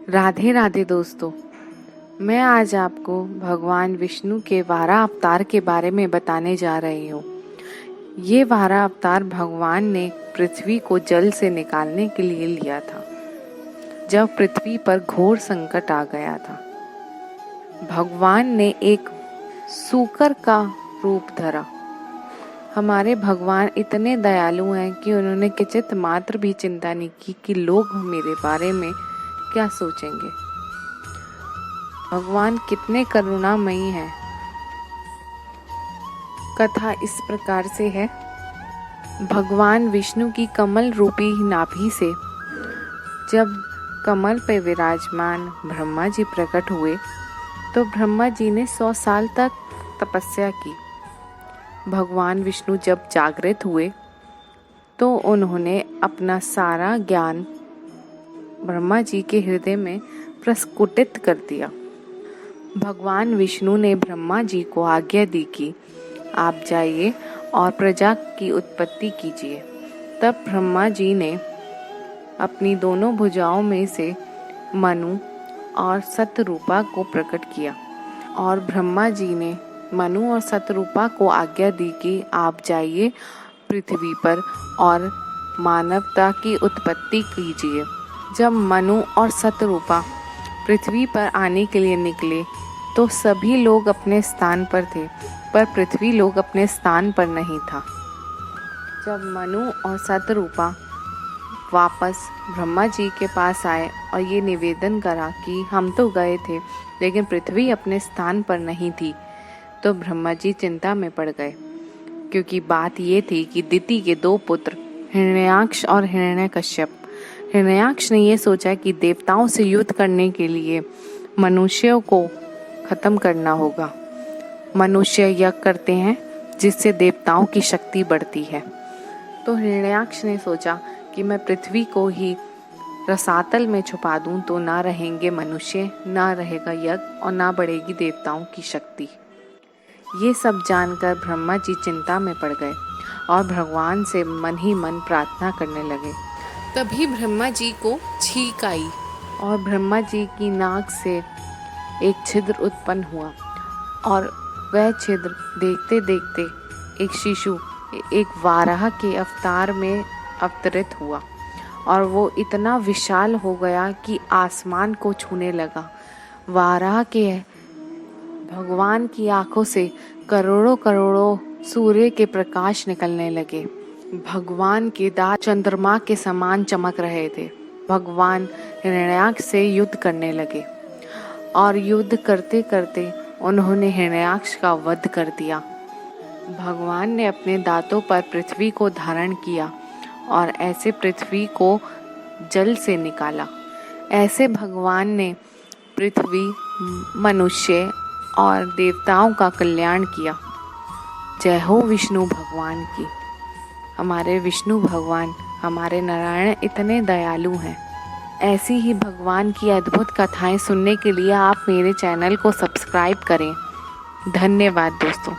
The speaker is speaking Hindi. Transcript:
राधे राधे दोस्तों, मैं आज आपको भगवान विष्णु के वारा अवतार के बारे में बताने जा रही हूँ। ये वारा अवतार भगवान ने पृथ्वी को जल से निकालने के लिए लिया था, जब पृथ्वी पर घोर संकट आ गया था। भगवान ने एक सूकर का रूप धरा। हमारे भगवान इतने दयालु हैं कि उन्होंने किंचित मात्र भी चिंता नहीं की कि लोग मेरे बारे में क्या सोचेंगे। भगवान कितने करुणामयी हैं। कथा इस प्रकार से है। भगवान विष्णु की कमल रूपी नाभि से जब कमल पे विराजमान ब्रह्मा जी प्रकट हुए तो ब्रह्मा जी ने 100 साल तक तपस्या की। भगवान विष्णु जब जागृत हुए तो उन्होंने अपना सारा ज्ञान ब्रह्मा जी के हृदय में प्रस्फुटित कर दिया। भगवान विष्णु ने ब्रह्मा जी को आज्ञा दी कि आप जाइए और प्रजा की उत्पत्ति कीजिए। तब ब्रह्मा जी ने अपनी दोनों भुजाओं में से मनु और सतरूपा को प्रकट किया और ब्रह्मा जी ने मनु और सतरूपा को आज्ञा दी कि आप जाइए पृथ्वी पर और मानवता की उत्पत्ति कीजिए। जब मनु और सतरूपा पृथ्वी पर आने के लिए निकले तो सभी लोग अपने स्थान पर थे, पर पृथ्वी लोग अपने स्थान पर नहीं था। जब मनु और सतरूपा वापस ब्रह्मा जी के पास आए और ये निवेदन करा कि हम तो गए थे लेकिन पृथ्वी अपने स्थान पर नहीं थी, तो ब्रह्मा जी चिंता में पड़ गए, क्योंकि बात ये थी कि दिति के 2 पुत्र हिरण्याक्ष और हिरण्यकश्यप। हिरण्याक्ष ने ये सोचा कि देवताओं से युद्ध करने के लिए मनुष्यों को खत्म करना होगा। मनुष्य यज्ञ करते हैं जिससे देवताओं की शक्ति बढ़ती है। तो हिरण्याक्ष ने सोचा कि मैं पृथ्वी को ही रसातल में छुपा दूं तो ना रहेंगे मनुष्य, ना रहेगा यज्ञ और ना बढ़ेगी देवताओं की शक्ति। ये सब जानकर ब्रह्मा जी चिंता में पड़ गए और भगवान से मन ही मन प्रार्थना करने लगे। तभी ब्रह्मा जी को छींक आई और ब्रह्मा जी की नाक से एक छिद्र उत्पन्न हुआ और वह छिद्र देखते देखते एक शिशु एक वाराह के अवतार में अवतरित हुआ और वो इतना विशाल हो गया कि आसमान को छूने लगा। वाराह के भगवान की आंखों से करोड़ों करोड़ों सूर्य के प्रकाश निकलने लगे। भगवान के दांत चंद्रमा के समान चमक रहे थे। भगवान हिरण्याक्ष से युद्ध करने लगे और युद्ध करते करते उन्होंने हिरण्याक्ष का वध कर दिया। भगवान ने अपने दांतों पर पृथ्वी को धारण किया और ऐसे पृथ्वी को जल से निकाला। ऐसे भगवान ने पृथ्वी, मनुष्य और देवताओं का कल्याण किया। जय हो विष्णु भगवान की। हमारे विष्णु भगवान, हमारे नारायण इतने दयालु हैं। ऐसी ही भगवान की अद्भुत कथाएं सुनने के लिए आप मेरे चैनल को सब्सक्राइब करें। धन्यवाद दोस्तों।